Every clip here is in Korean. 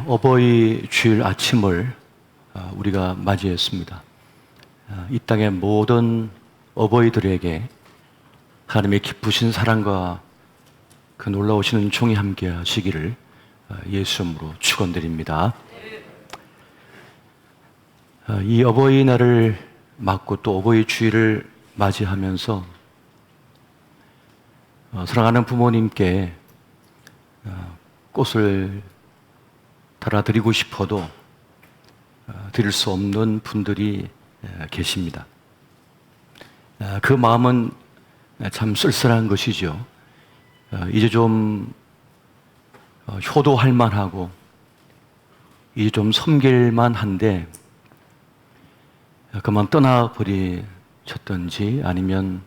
어버이 주일 아침을 우리가 맞이했습니다. 이 땅의 모든 어버이들에게 하나님의 기쁘신 사랑과 그 놀라우신 은총이 함께 하시기를 예수 이름으로 축원드립니다. 이 어버이날을 맞고 또 어버이 주일을 맞이하면서 사랑하는 부모님께 꽃을 달아드리고 싶어도 드릴 수 없는 분들이 계십니다. 그 마음은 참 쓸쓸한 것이죠. 이제 좀 효도할 만하고 이제 좀 섬길만 한데 그만 떠나버리셨던지 아니면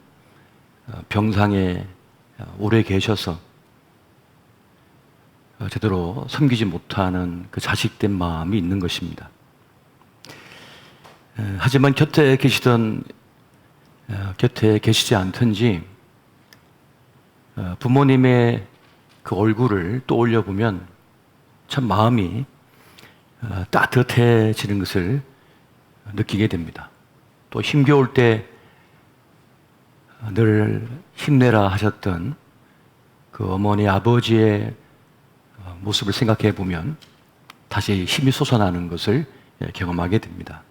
병상에 오래 계셔서 제대로 섬기지 못하는 그 자식된 마음이 있는 것입니다. 하지만 곁에 계시지 않든지 부모님의 그 얼굴을 떠올려 보면 참 마음이 따뜻해지는 것을 느끼게 됩니다. 또 힘겨울 때 늘 힘내라 하셨던 그 어머니 아버지의 모습을 생각해 보면 다시 힘이 솟아나는 것을 경험하게 됩니다.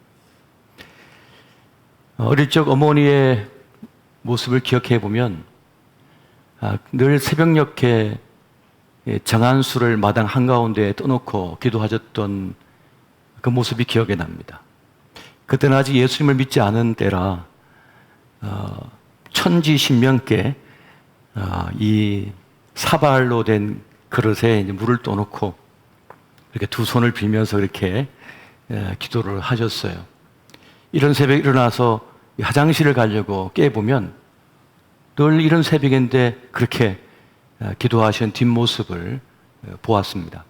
어릴 적 어머니의 모습을 기억해 보면 늘 새벽녘에 정한수를 마당 한가운데에 떠놓고 기도하셨던 그 모습이 기억에 납니다. 그때는 아직 예수님을 믿지 않은 때라 천지신명께 이 사발로 된 그릇에 이제 물을 떠놓고 이렇게 두 손을 빌면서 이렇게 기도를 하셨어요. 이런 새벽에 일어나서 화장실을 가려고 깨보면 늘 이런 새벽인데 그렇게 기도하신 뒷모습을 보았습니다.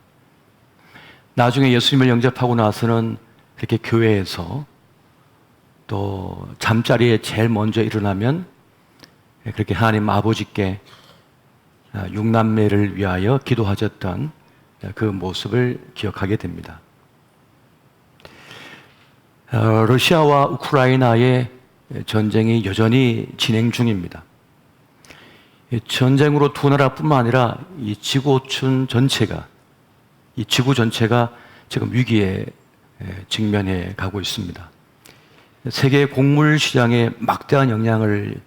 나중에 예수님을 영접하고 나서는 그렇게 교회에서 또 잠자리에 제일 먼저 일어나면 그렇게 하나님 아버지께 육남매를 위하여 기도하셨던 그 모습을 기억하게 됩니다. 러시아와 우크라이나의 전쟁이 여전히 진행 중입니다. 전쟁으로 두 나라뿐만 아니라 이 지구 전체가 지금 위기에 직면해 가고 있습니다. 세계 곡물 시장에 막대한 영향을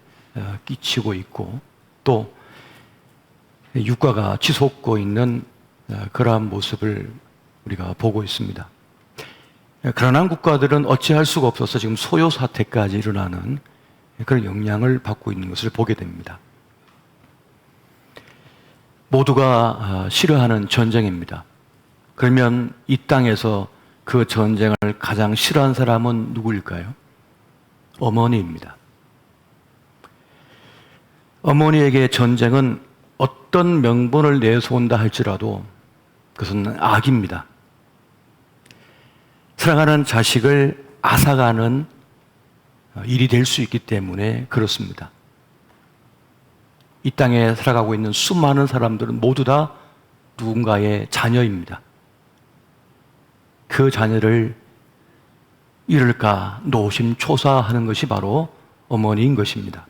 끼치고 있고 또 유가가 치솟고 있는 그러한 모습을 우리가 보고 있습니다. 가난한 국가들은 어찌할 수가 없어서 지금 소요 사태까지 일어나는 그런 영향을 받고 있는 것을 보게 됩니다. 모두가 싫어하는 전쟁입니다. 그러면 이 땅에서 그 전쟁을 가장 싫어하는 사람은 누구일까요? 어머니입니다. 어머니에게 전쟁은 어떤 명분을 내세운다 할지라도 그것은 악입니다. 사랑하는 자식을 앗아가는 일이 될 수 있기 때문에 그렇습니다. 이 땅에 살아가고 있는 수많은 사람들은 모두 다 누군가의 자녀입니다. 그 자녀를 잃을까 노심초사하는 것이 바로 어머니인 것입니다.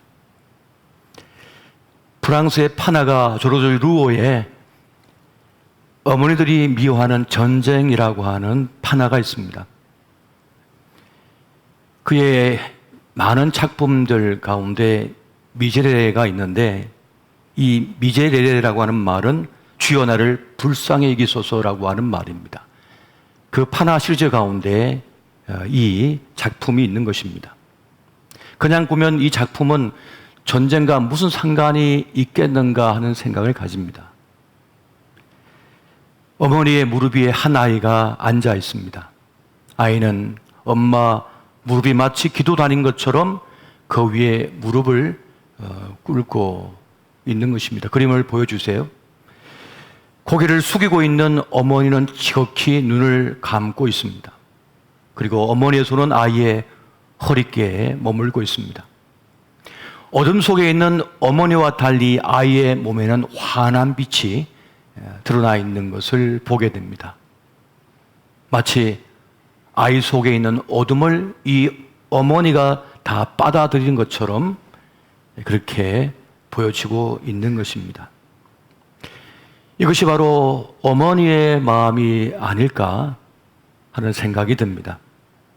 프랑스의 파나가 조르주 루오에 어머니들이 미워하는 전쟁이라고 하는 판화가 있습니다. 그의 많은 작품들 가운데 미제레가 있는데 이 미제레라고 하는 말은 주여 나를 불쌍히 여기소서라고 하는 말입니다. 그 판화 시리즈 가운데 이 작품이 있는 것입니다. 그냥 보면 이 작품은 전쟁과 무슨 상관이 있겠는가 하는 생각을 가집니다. 어머니의 무릎 위에 한 아이가 앉아 있습니다. 아이는 엄마 무릎이 마치 기도단인 것처럼 그 위에 무릎을 꿇고 있는 것입니다. 그림을 보여주세요. 고개를 숙이고 있는 어머니는 지극히 눈을 감고 있습니다. 그리고 어머니의 손은 아이의 허리께에 머물고 있습니다. 어둠 속에 있는 어머니와 달리 아이의 몸에는 환한 빛이 드러나 있는 것을 보게 됩니다. 마치 아이 속에 있는 어둠을 이 어머니가 다 빨아들인 것처럼 그렇게 보여지고 있는 것입니다. 이것이 바로 어머니의 마음이 아닐까 하는 생각이 듭니다.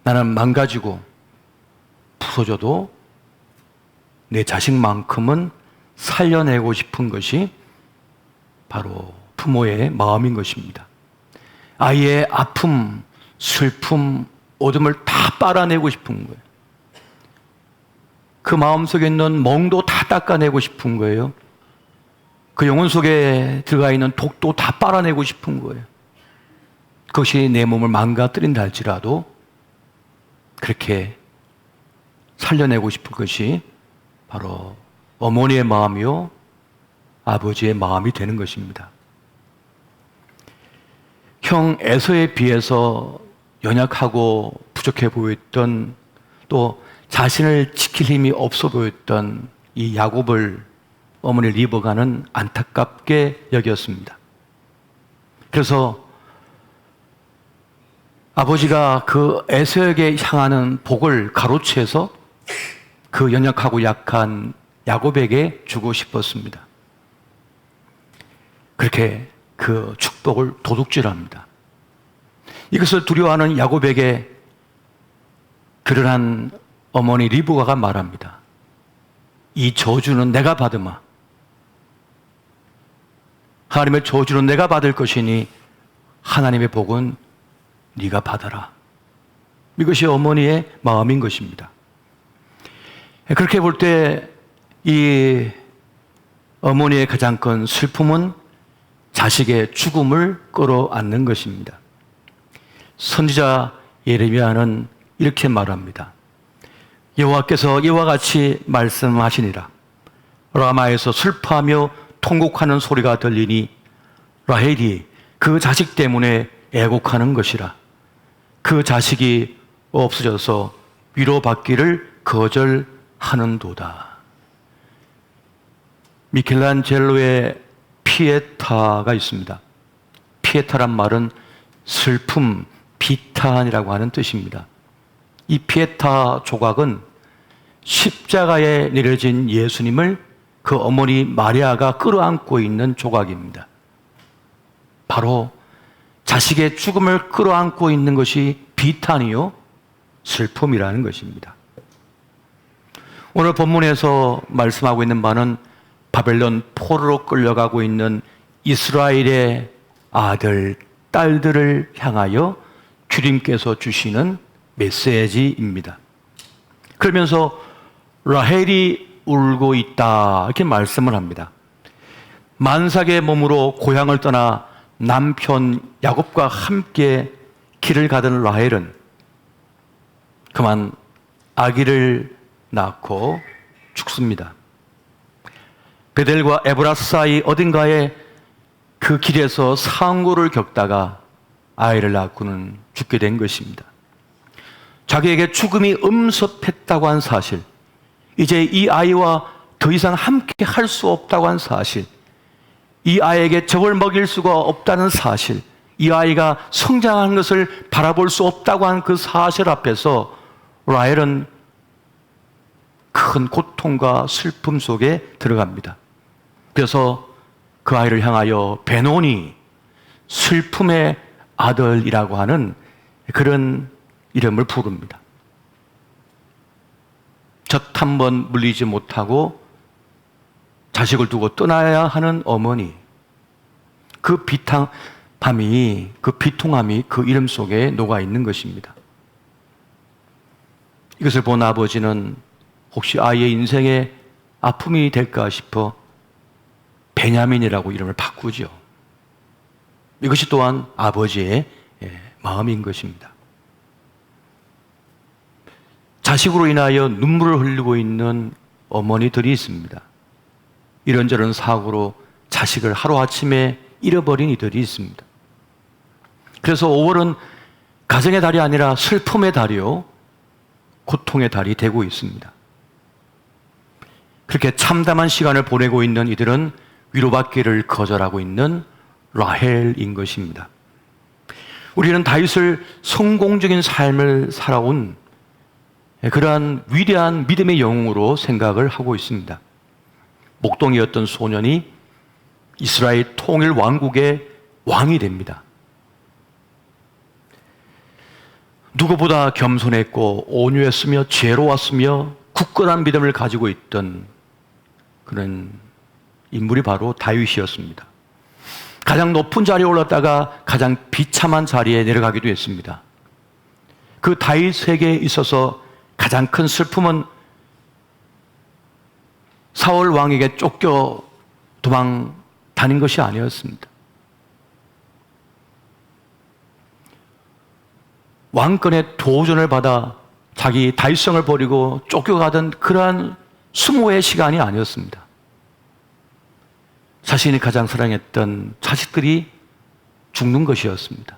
나는 망가지고 부서져도 내 자식만큼은 살려내고 싶은 것이 바로 부모의 마음인 것입니다. 아이의 아픔, 슬픔, 어둠을 다 빨아내고 싶은 거예요. 그 마음속에 있는 멍도 다 닦아내고 싶은 거예요. 그 영혼 속에 들어가 있는 독도 다 빨아내고 싶은 거예요. 그것이 내 몸을 망가뜨린다 할지라도 그렇게 살려내고 싶은 것이 바로 어머니의 마음이요, 아버지의 마음이 되는 것입니다. 형 에서에 비해서 연약하고 부족해 보였던, 또 자신을 지킬 힘이 없어 보였던 이 야곱을 어머니 리브가는 안타깝게 여겼습니다. 그래서 아버지가 그 에서에게 향하는 복을 가로채서 그 연약하고 약한 야곱에게 주고 싶었습니다. 그렇게 그 축복을 도둑질합니다. 이것을 두려워하는 야곱에게 결혼한 어머니 리브가가 말합니다. 이 저주는 내가 받으마. 하나님의 저주는 내가 받을 것이니 하나님의 복은 네가 받아라. 이것이 어머니의 마음인 것입니다. 그렇게 볼 때 이 어머니의 가장 큰 슬픔은 자식의 죽음을 끌어안는 것입니다. 선지자 예레미야는 이렇게 말합니다. 여호와께서 이와 같이 말씀하시니라. 라마에서 슬퍼하며 통곡하는 소리가 들리니 라헬이 그 자식 때문에 애곡하는 것이라. 그 자식이 없어져서 위로받기를 거절하는도다. 미켈란젤로의 피에타가 있습니다. 피에타란 말은 슬픔, 비탄이라고 하는 뜻입니다. 이 피에타 조각은 십자가에 내려진 예수님을 그 어머니 마리아가 끌어안고 있는 조각입니다. 바로 자식의 죽음을 끌어안고 있는 것이 비탄이요, 슬픔이라는 것입니다. 오늘 본문에서 말씀하고 있는 바는 바벨론 포로로 끌려가고 있는 이스라엘의 아들, 딸들을 향하여 주님께서 주시는 메시지입니다. 그러면서 라헬이 울고 있다 이렇게 말씀을 합니다. 만삭의 몸으로 고향을 떠나 남편 야곱과 함께 길을 가던 라헬은 그만 아기를 낳고 죽습니다. 베델과 에브라 사이 어딘가에 그 길에서 상고를 겪다가 아이를 낳고는 죽게 된 것입니다. 자기에게 죽음이 음습했다고 한 사실, 이제 이 아이와 더 이상 함께 할 수 없다고 한 사실, 이 아이에게 적을 먹일 수가 없다는 사실, 이 아이가 성장하는 것을 바라볼 수 없다고 한 그 사실 앞에서 라헬은 큰 고통과 슬픔 속에 들어갑니다. 그래서 그 아이를 향하여 베노니, 슬픔의 아들이라고 하는 그런 이름을 부릅니다. 젖 한 번 물리지 못하고 자식을 두고 떠나야 하는 어머니, 그 비통함이 그 이름 속에 녹아 있는 것입니다. 이것을 본 아버지는 혹시 아이의 인생에 아픔이 될까 싶어 베냐민이라고 이름을 바꾸죠. 이것이 또한 아버지의 마음인 것입니다. 자식으로 인하여 눈물을 흘리고 있는 어머니들이 있습니다. 이런저런 사고로 자식을 하루아침에 잃어버린 이들이 있습니다. 그래서 5월은 가정의 달이 아니라 슬픔의 달이요, 고통의 달이 되고 있습니다. 그렇게 참담한 시간을 보내고 있는 이들은 위로받기를 거절하고 있는 라헬인 것입니다. 우리는 다윗을 성공적인 삶을 살아온 그러한 위대한 믿음의 영웅으로 생각을 하고 있습니다. 목동이었던 소년이 이스라엘 통일 왕국의 왕이 됩니다. 누구보다 겸손했고 온유했으며 지혜로웠으며 굳건한 믿음을 가지고 있던 그런 인물이 바로 다윗이었습니다. 가장 높은 자리에 올랐다가 가장 비참한 자리에 내려가기도 했습니다. 그 다윗에게 있어서 가장 큰 슬픔은 사울 왕에게 쫓겨 도망 다닌 것이 아니었습니다. 왕권의 도전을 받아 자기 다윗성을 버리고 쫓겨가던 그러한 수모의 시간이 아니었습니다. 자신이 가장 사랑했던 자식들이 죽는 것이었습니다.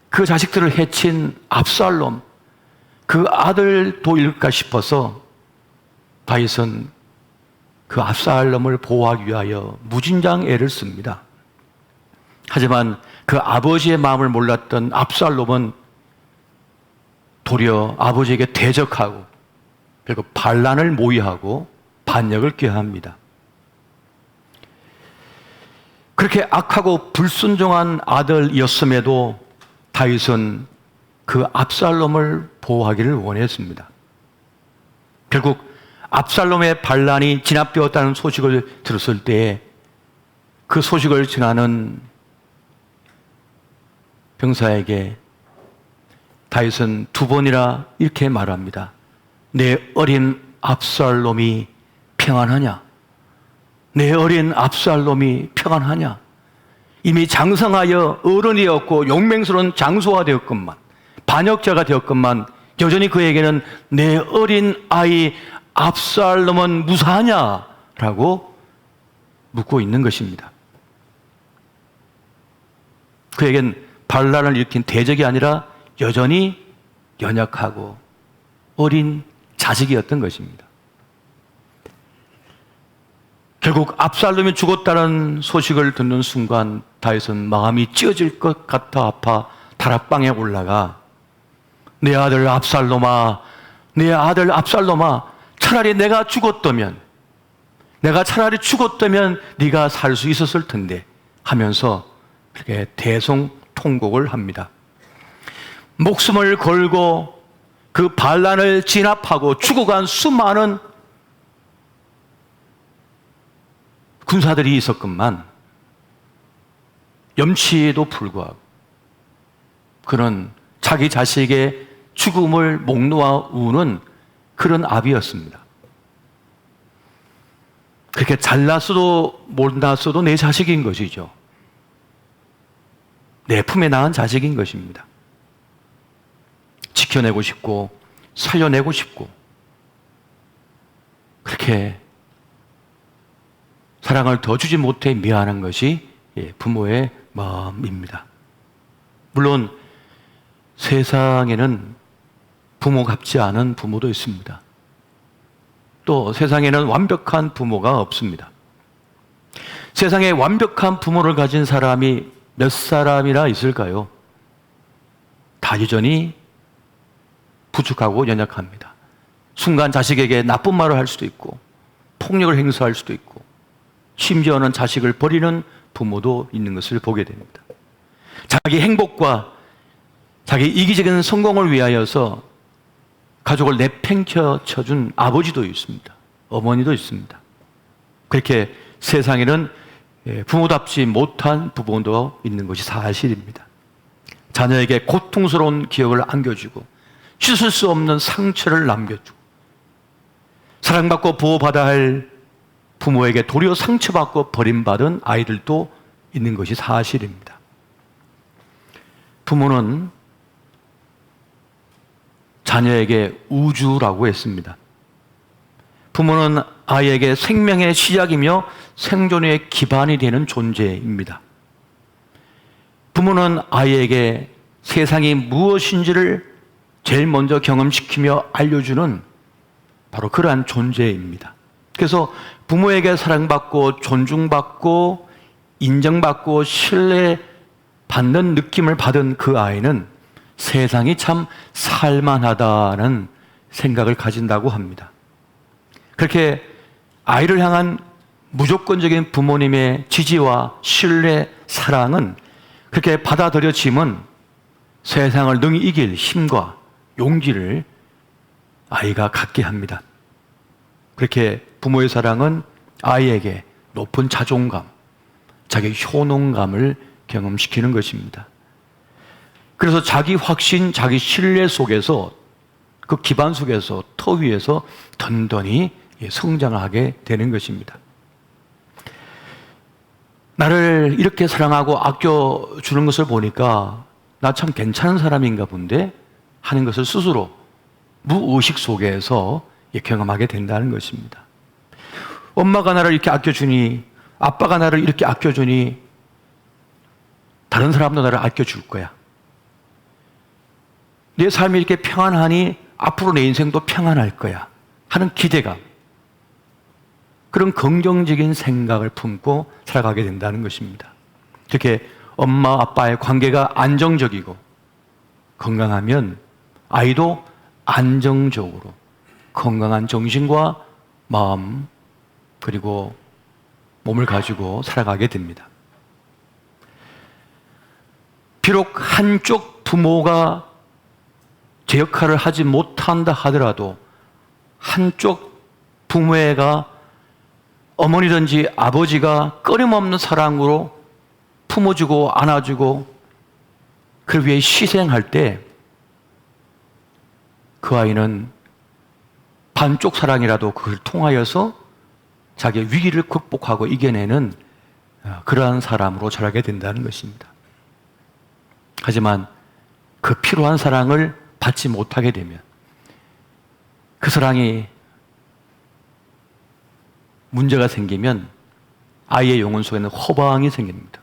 그 자식들을 해친 압살롬, 그 아들도 일까 싶어서 다윗은 그 압살롬을 보호하기 위하여 무진장 애를 씁니다. 하지만 그 아버지의 마음을 몰랐던 압살롬은 도리어 아버지에게 대적하고 그리고 반란을 모의하고 반역을 꾀합니다. 그렇게 악하고 불순종한 아들이었음에도 다윗은 그 압살롬을 보호하기를 원했습니다. 결국 압살롬의 반란이 진압되었다는 소식을 들었을 때에 그 소식을 전하는 병사에게 다윗은 두 번이나 이렇게 말합니다. 내 어린 압살롬이 평안하냐? 내 어린 압살롬이 평안하냐? 이미 장성하여 어른이었고 용맹스러운 장소가 되었건만, 반역자가 되었건만 여전히 그에게는 내 어린 아이 압살롬은 무사하냐? 라고 묻고 있는 것입니다. 그에겐 반란을 일으킨 대적이 아니라 여전히 연약하고 어린 자식이었던 것입니다. 결국 압살롬이 죽었다는 소식을 듣는 순간 다윗은 마음이 찢어질 것 같아 아파 다락방에 올라가 내 아들 압살롬아, 내 아들 압살롬아, 차라리 내가 죽었다면 네가 살 수 있었을 텐데 하면서 그렇게 대성통곡을 합니다. 목숨을 걸고 그 반란을 진압하고 죽어간 수많은 군사들이 있었건만 염치에도 불구하고 그는 자기 자식의 죽음을 목 놓아 우는 그런 아비였습니다. 그렇게 잘났어도 못났어도 내 자식인 것이죠. 내 품에 낳은 자식인 것입니다. 지켜내고 싶고 살려내고 싶고 그렇게 사랑을 더 주지 못해 미안한 것이 부모의 마음입니다. 물론 세상에는 부모 같지 않은 부모도 있습니다. 또 세상에는 완벽한 부모가 없습니다. 세상에 완벽한 부모를 가진 사람이 몇 사람이나 있을까요? 다 여전히 부족하고 연약합니다. 순간 자식에게 나쁜 말을 할 수도 있고 폭력을 행사할 수도 있고 심지어는 자식을 버리는 부모도 있는 것을 보게 됩니다. 자기 행복과 자기 이기적인 성공을 위하여서 가족을 내팽겨 쳐준 아버지도 있습니다. 어머니도 있습니다. 그렇게 세상에는 부모답지 못한 부모도 있는 것이 사실입니다. 자녀에게 고통스러운 기억을 안겨주고 씻을 수 없는 상처를 남겨주고 사랑받고 보호받아야 할 부모에게 도리어 상처받고 버림받은 아이들도 있는 것이 사실입니다. 부모는 자녀에게 우주라고 했습니다. 부모는 아이에게 생명의 시작이며 생존의 기반이 되는 존재입니다. 부모는 아이에게 세상이 무엇인지를 제일 먼저 경험시키며 알려주는 바로 그러한 존재입니다. 그래서 부모에게 사랑받고 존중받고 인정받고 신뢰받는 받는 느낌을 받은 그 아이는 세상이 참 살만하다는 생각을 가진다고 합니다. 그렇게 아이를 향한 무조건적인 부모님의 지지와 신뢰, 사랑은 그렇게 받아들여짐은 세상을 능히 이길 힘과 용기를 아이가 갖게 합니다. 그렇게 부모의 사랑은 아이에게 높은 자존감, 자기 효능감을 경험시키는 것입니다. 그래서 자기 확신, 자기 신뢰 속에서 그 기반 속에서 터 위에서 든든히 성장하게 되는 것입니다. 나를 이렇게 사랑하고 아껴주는 것을 보니까 나 참 괜찮은 사람인가 본데 하는 것을 스스로 무의식 속에서 경험하게 된다는 것입니다. 엄마가 나를 이렇게 아껴주니, 아빠가 나를 이렇게 아껴주니 다른 사람도 나를 아껴줄 거야. 내 삶이 이렇게 평안하니 앞으로 내 인생도 평안할 거야 하는 기대감, 그런 긍정적인 생각을 품고 살아가게 된다는 것입니다. 그렇게 엄마 아빠의 관계가 안정적이고 건강하면 아이도 안정적으로 건강한 정신과 마음 그리고 몸을 가지고 살아가게 됩니다. 비록 한쪽 부모가 제 역할을 하지 못한다 하더라도 한쪽 부모가 어머니든지 아버지가 끊임없는 사랑으로 품어주고 안아주고 그를 위해 희생할 때 그 아이는 반쪽 사랑이라도 그걸 통하여서 자기의 위기를 극복하고 이겨내는 그러한 사람으로 자라게 된다는 것입니다. 하지만 그 필요한 사랑을 받지 못하게 되면 그 사랑이 문제가 생기면 아이의 영혼 속에는 허방이 생깁니다.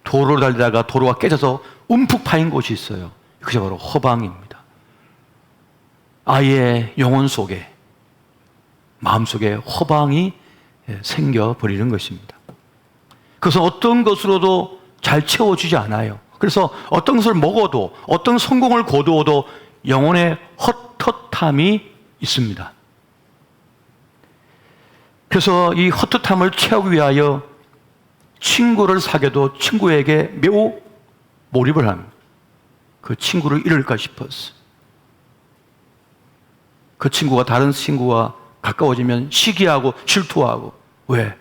도로를 달리다가 도로가 깨져서 움푹 파인 곳이 있어요. 그게 바로 허방입니다. 아이의 영혼 속에, 마음속에 허방이 생겨버리는 것입니다. 그것은 어떤 것으로도 잘 채워주지 않아요. 그래서 어떤 것을 먹어도, 어떤 성공을 거두어도 영혼의 헛헛함이 있습니다. 그래서 이 헛헛함을 채우기 위하여 친구를 사귀어도 친구에게 매우 몰입을 합니다. 그 친구를 잃을까 싶어서. 그 친구가 다른 친구와 가까워지면 시기하고 질투하고, 왜?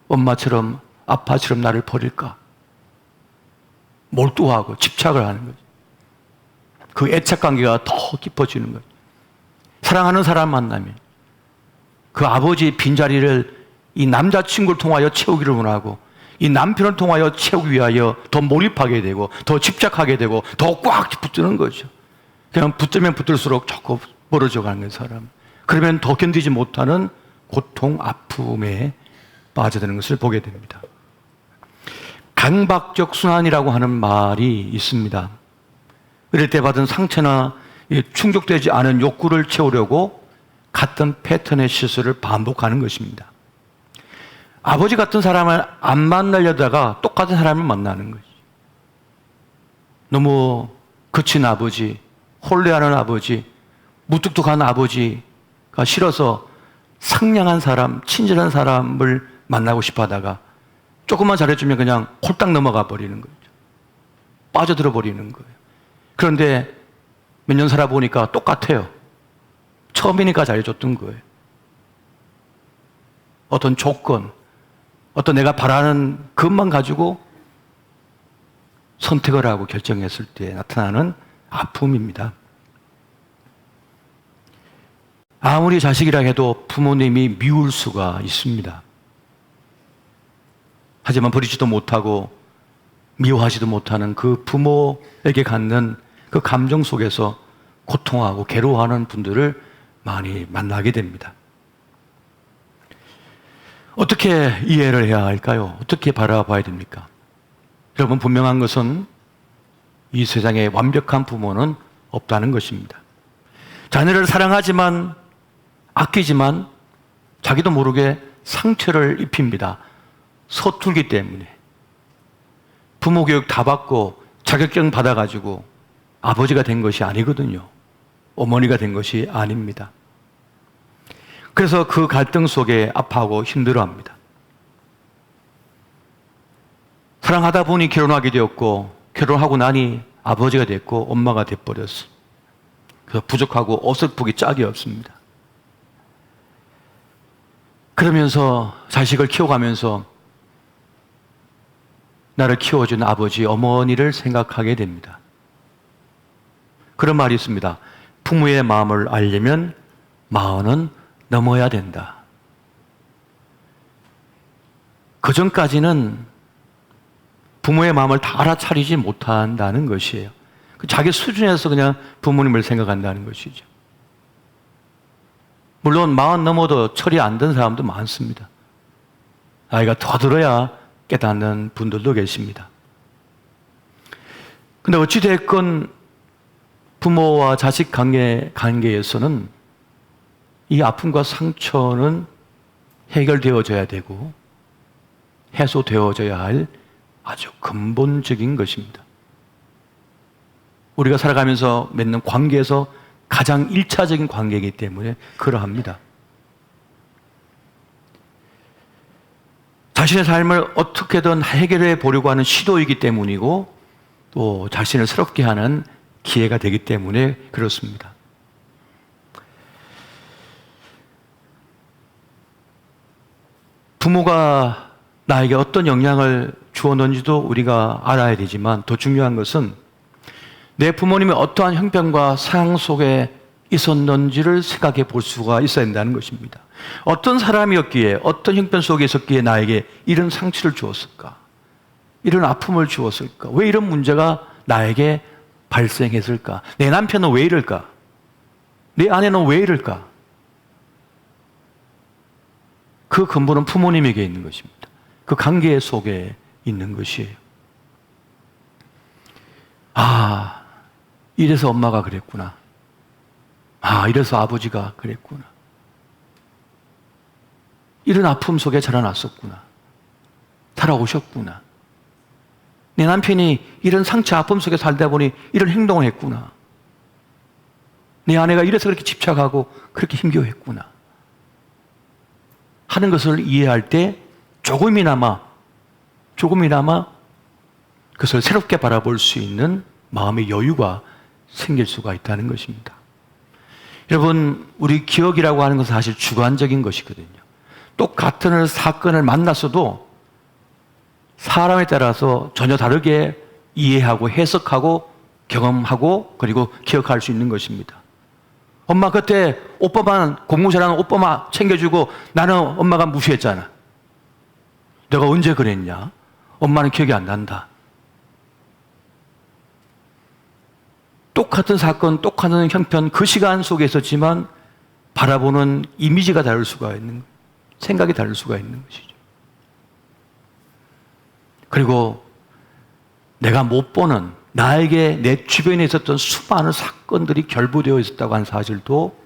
엄마처럼 아빠처럼 나를 버릴까? 몰두하고 집착을 하는 거죠. 그 애착관계가 더 깊어지는 거죠. 사랑하는 사람 만나면 그 아버지의 빈자리를 이 남자친구를 통하여 채우기를 원하고 이 남편을 통하여 채우기 위하여 더 몰입하게 되고 더 집착하게 되고 더 꽉 붙드는 거죠. 그냥 붙들면 붙들수록 자꾸 멀어져 가는 사람. 그러면 더 견디지 못하는 고통, 아픔에 빠져드는 것을 보게 됩니다. 강박적 순환이라고 하는 말이 있습니다. 어릴 때 받은 상처나 충족되지 않은 욕구를 채우려고 같은 패턴의 실수를 반복하는 것입니다. 아버지 같은 사람을 안 만나려다가 똑같은 사람을 만나는 거지. 너무 거친 아버지, 혼례하는 아버지, 무뚝뚝한 아버지가 싫어서 상냥한 사람, 친절한 사람을 만나고 싶어 하다가 조금만 잘해주면 그냥 홀딱 넘어가 버리는 거죠. 빠져들어 버리는 거예요. 그런데 몇 년 살아보니까 똑같아요. 처음이니까 잘해줬던 거예요. 어떤 조건, 어떤 내가 바라는 것만 가지고 선택을 하고 결정했을 때 나타나는 아픔입니다. 아무리 자식이라 해도 부모님이 미울 수가 있습니다. 하지만 버리지도 못하고 미워하지도 못하는 그 부모에게 갖는 그 감정 속에서 고통하고 괴로워하는 분들을 많이 만나게 됩니다. 어떻게 이해를 해야 할까요? 어떻게 바라봐야 됩니까? 여러분, 분명한 것은 이 세상에 완벽한 부모는 없다는 것입니다. 자녀를 사랑하지만 아끼지만 자기도 모르게 상처를 입힙니다. 서툴기 때문에. 부모 교육 다 받고 자격증 받아가지고 아버지가 된 것이 아니거든요. 어머니가 된 것이 아닙니다. 그래서 그 갈등 속에 아파하고 힘들어합니다. 사랑하다 보니 결혼하게 되었고, 결혼하고 나니 아버지가 됐고 엄마가 돼버렸어. 그래서 부족하고 어설프기 짝이 없습니다. 그러면서 자식을 키워가면서 나를 키워준 아버지, 어머니를 생각하게 됩니다. 그런 말이 있습니다. 부모의 마음을 알려면 마흔은 넘어야 된다. 그 전까지는 부모의 마음을 다 알아차리지 못한다는 것이에요. 자기 수준에서 그냥 부모님을 생각한다는 것이죠. 물론 40 넘어도 철이 안 든 사람도 많습니다. 나이가 더 들어야 깨닫는 분들도 계십니다. 근데 어찌됐건 부모와 자식 관계에서는 이 아픔과 상처는 해결되어져야 되고 해소되어져야 할 아주 근본적인 것입니다. 우리가 살아가면서 맺는 관계에서 가장 1차적인 관계이기 때문에 그러합니다. 자신의 삶을 어떻게든 해결해 보려고 하는 시도이기 때문이고 또 자신을 새롭게 하는 기회가 되기 때문에 그렇습니다. 부모가 나에게 어떤 영향을 주었는지도 우리가 알아야 되지만 더 중요한 것은 내 부모님이 어떠한 형편과 상황 속에 있었는지를 생각해 볼 수가 있어야 된다는 것입니다. 어떤 사람이었기에, 어떤 형편 속에 있었기에 나에게 이런 상처를 주었을까? 이런 아픔을 주었을까? 왜 이런 문제가 나에게 발생했을까? 내 남편은 왜 이럴까? 내 아내는 왜 이럴까? 그 근본은 부모님에게 있는 것입니다. 그 관계 속에 있는 것이에요. 아, 이래서 엄마가 그랬구나. 아, 이래서 아버지가 그랬구나. 이런 아픔 속에 자라났었구나. 살아오셨구나. 내 남편이 이런 상처, 아픔 속에 살다 보니 이런 행동을 했구나. 내 아내가 이래서 그렇게 집착하고 그렇게 힘겨워했구나. 하는 것을 이해할 때 조금이나마 그것을 새롭게 바라볼 수 있는 마음의 여유가 생길 수가 있다는 것입니다. 여러분, 우리 기억이라고 하는 것은 사실 주관적인 것이거든요. 똑같은 사건을 만났어도 사람에 따라서 전혀 다르게 이해하고 해석하고 경험하고 그리고 기억할 수 있는 것입니다. 엄마 그때 오빠만 공부 잘하는 오빠만 챙겨주고 나는 엄마가 무시했잖아. 내가 언제 그랬냐? 엄마는 기억이 안 난다. 똑같은 사건, 똑같은 형편, 그 시간 속에 있었지만 바라보는 이미지가 다를 수가 있는 거예요. 생각이 다를 수가 있는 것이죠. 그리고 내가 못 보는 나에게 내 주변에 있었던 수많은 사건들이 결부되어 있었다고 하는 사실도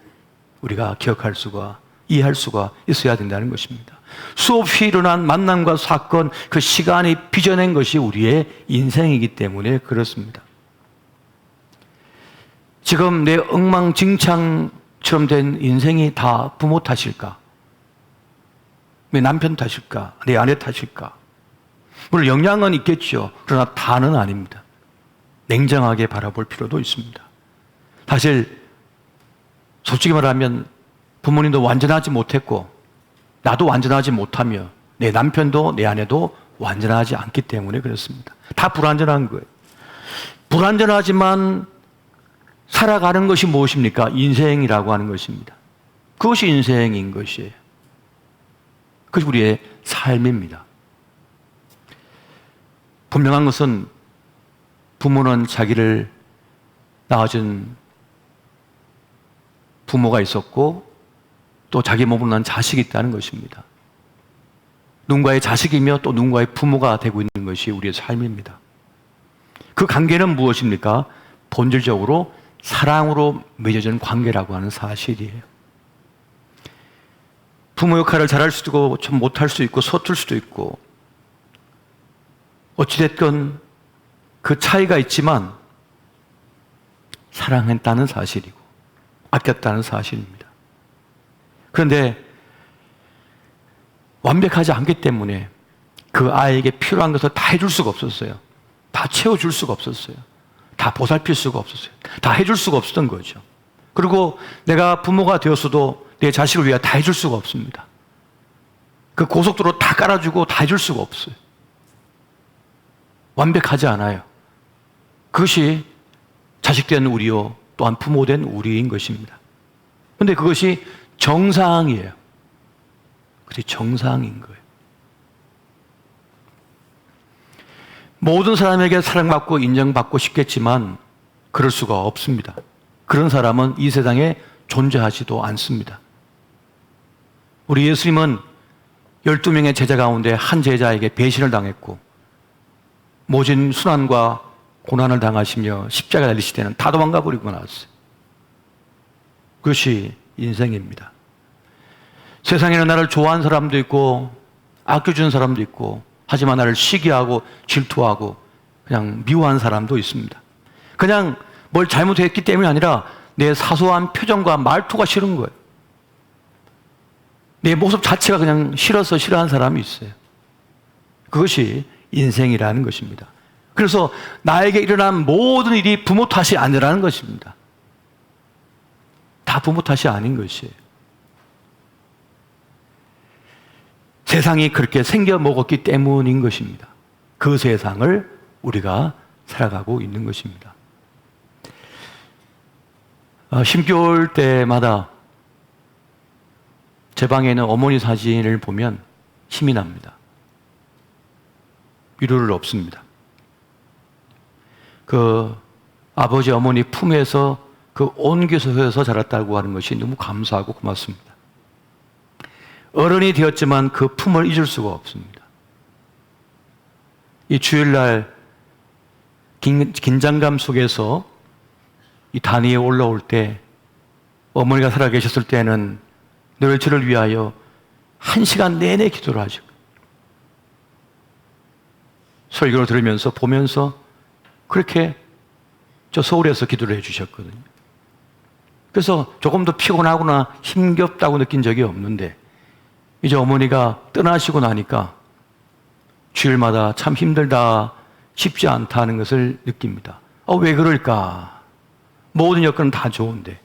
우리가 기억할 수가, 이해할 수가 있어야 된다는 것입니다. 수없이 일어난 만남과 사건, 그 시간이 빚어낸 것이 우리의 인생이기 때문에 그렇습니다. 지금 내 엉망진창처럼 된 인생이 다 부모 탓일까? 내 남편 탓일까? 내 아내 탓일까? 물론 영향은 있겠죠. 그러나 다는 아닙니다. 냉정하게 바라볼 필요도 있습니다. 사실 솔직히 말하면 부모님도 완전하지 못했고 나도 완전하지 못하며 내 남편도 내 아내도 완전하지 않기 때문에 그렇습니다. 다 불완전한 거예요. 불완전하지만 살아가는 것이 무엇입니까? 인생이라고 하는 것입니다. 그것이 인생인 것이에요. 그것이 우리의 삶입니다. 분명한 것은 부모는 자기를 낳아준 부모가 있었고 또 자기 몸으로 난 자식이 있다는 것입니다. 누군가의 자식이며 또 누군가의 부모가 되고 있는 것이 우리의 삶입니다. 그 관계는 무엇입니까? 본질적으로 사랑으로 맺어진 관계라고 하는 사실이에요. 부모 역할을 잘할 수도 있고 좀 못할 수도 있고 서툴 수도 있고 어찌됐건 그 차이가 있지만 사랑했다는 사실이고 아꼈다는 사실입니다. 그런데 완벽하지 않기 때문에 그 아이에게 필요한 것을 다 해줄 수가 없었어요. 다 채워줄 수가 없었어요. 다 보살필 수가 없었어요. 다 해줄 수가 없었던 거죠. 그리고 내가 부모가 되었어도 내 자식을 위해 다 해줄 수가 없습니다. 그 고속도로 다 깔아주고 다 해줄 수가 없어요. 완벽하지 않아요. 그것이 자식된 우리요, 또한 부모된 우리인 것입니다. 그런데 그것이 정상이에요. 그것이 정상인 거예요. 모든 사람에게 사랑받고 인정받고 싶겠지만 그럴 수가 없습니다. 그런 사람은 이 세상에 존재하지도 않습니다. 우리 예수님은 12명의 제자 가운데 한 제자에게 배신을 당했고 모진 순환과 고난을 당하시며 십자가에 달리실 때는 다 도망가 버리고 나왔어요. 그것이 인생입니다. 세상에는 나를 좋아하는 사람도 있고 아껴주는 사람도 있고 하지만 나를 시기하고 질투하고 그냥 미워하는 사람도 있습니다. 그냥 뭘 잘못했기 때문이 아니라 내 사소한 표정과 말투가 싫은 거예요. 내 모습 자체가 그냥 싫어서 싫어하는 사람이 있어요. 그것이 인생이라는 것입니다. 그래서 나에게 일어난 모든 일이 부모 탓이 아니라는 것입니다. 다 부모 탓이 아닌 것이에요. 세상이 그렇게 생겨 먹었기 때문인 것입니다. 그 세상을 우리가 살아가고 있는 것입니다. 쉼겨울 때마다 제 방에 있는 어머니 사진을 보면 힘이 납니다. 위로를 얻습니다. 그 아버지 어머니 품에서 그 온기소에서 자랐다고 하는 것이 너무 감사하고 고맙습니다. 어른이 되었지만 그 품을 잊을 수가 없습니다. 이 주일날 긴장감 속에서 이 단위에 올라올 때 어머니가 살아계셨을 때는 늘 저를 위하여 1시간 내내 기도를 하죠. 설교를 들으면서 보면서 그렇게 저 서울에서 기도를 해주셨거든요. 그래서 조금 더 피곤하거나 힘겹다고 느낀 적이 없는데 이제 어머니가 떠나시고 나니까 주일마다 참 힘들다, 쉽지 않다는 것을 느낍니다. 왜 그럴까? 모든 여건은 다 좋은데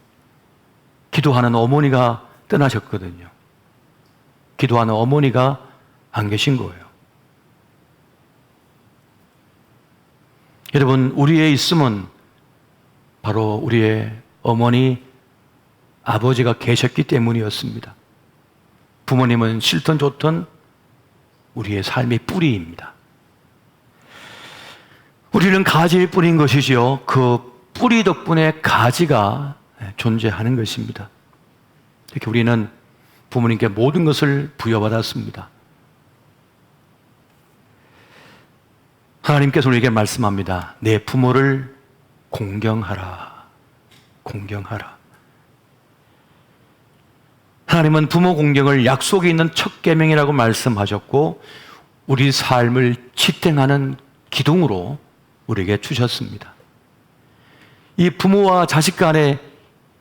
기도하는 어머니가 떠나셨거든요. 기도하는 어머니가 안 계신 거예요. 여러분, 우리의 있음은 바로 우리의 어머니, 아버지가 계셨기 때문이었습니다. 부모님은 싫든 좋든 우리의 삶의 뿌리입니다. 우리는 가지일 뿐인 것이지요. 그 뿌리 덕분에 가지가 존재하는 것입니다. 이렇게 우리는 부모님께 모든 것을 부여받았습니다. 하나님께서 우리에게 말씀합니다. 내 부모를 공경하라. 공경하라. 하나님은 부모 공경을 약속이 있는 첫 계명이라고 말씀하셨고 우리 삶을 지탱하는 기둥으로 우리에게 주셨습니다. 이 부모와 자식 간의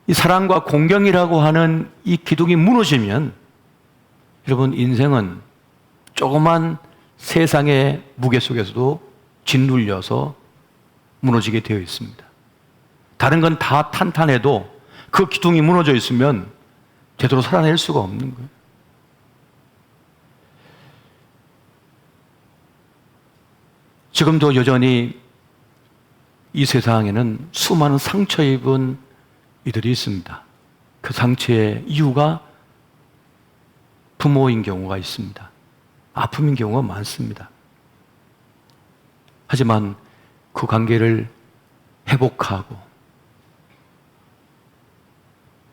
이 사랑과 공경이라고 하는 이 기둥이 무너지면 여러분 인생은 조그만 세상의 무게 속에서도 짓눌려서 무너지게 되어 있습니다. 다른 건 다 탄탄해도 그 기둥이 무너져 있으면 제대로 살아낼 수가 없는 거예요. 지금도 여전히 이 세상에는 수많은 상처 입은 이들이 있습니다. 그 상처의 이유가 부모인 경우가 있습니다. 아픔인 경우가 많습니다. 하지만 그 관계를 회복하고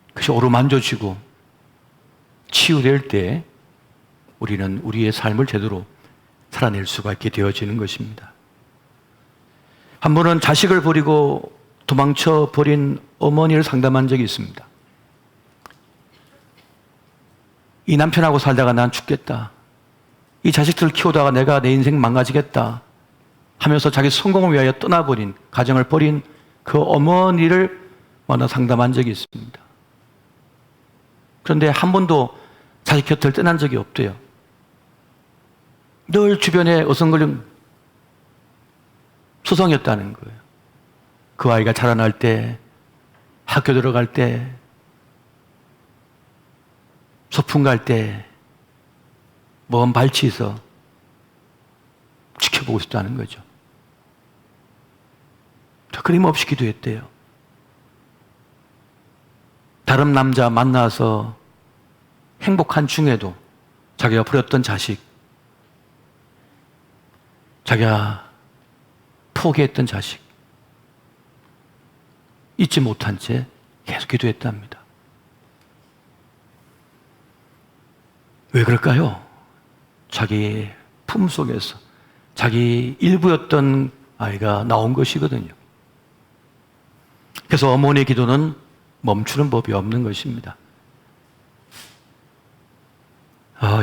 그것이 어루만져지고 치유될 때 우리는 우리의 삶을 제대로 살아낼 수가 있게 되어지는 것입니다. 한 번은 자식을 버리고 도망쳐 버린 어머니를 상담한 적이 있습니다. 이 남편하고 살다가 난 죽겠다. 이 자식들을 키우다가 내가 내 인생 망가지겠다. 하면서 자기 성공을 위하여 떠나버린, 가정을 버린 그 어머니를 만나 상담한 적이 있습니다. 그런데 한 번도 자식 곁을 떠난 적이 없대요. 늘 주변에 어성거림, 소송이었다는 거예요. 그 아이가 자라날 때, 학교 들어갈 때, 소풍 갈 때, 먼 발치에서 지켜보고 있었다는 거죠. 끊임없이 기도했대요. 다른 남자 만나서 행복한 중에도 자기가 버렸던 자식, 자기가 포기했던 자식 잊지 못한 채 계속 기도했답니다. 왜 그럴까요? 자기 품속에서 자기 일부였던 아이가 나온 것이거든요. 그래서 어머니의 기도는 멈추는 법이 없는 것입니다.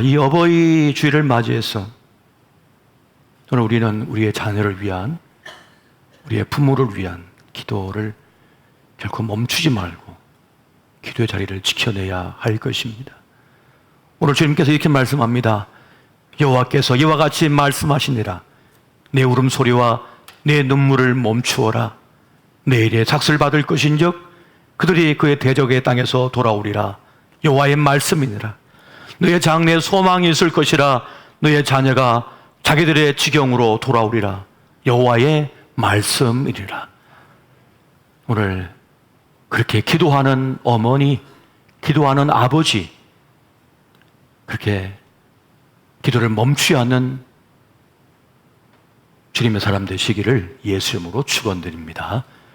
이 어버이 주일을 맞이해서 오늘 우리는 우리의 자녀를 위한, 우리의 부모를 위한 기도를 결코 멈추지 말고 기도의 자리를 지켜내야 할 것입니다. 오늘 주님께서 이렇게 말씀합니다. 여호와께서 이와 같이 말씀하시니라. 내 울음소리와 내 눈물을 멈추어라. 내일에 삭슬 받을 것인즉 그들이 그의 대적의 땅에서 돌아오리라. 여호와의 말씀이니라. 너의 장래에 소망이 있을 것이라. 너의 자녀가 자기들의 지경으로 돌아오리라. 여호와의 말씀이니라. 오늘 그렇게 기도하는 어머니, 기도하는 아버지, 그렇게 기도를 멈추지 않는 주님의 사람 되시기를 예수 이름으로 축원드립니다.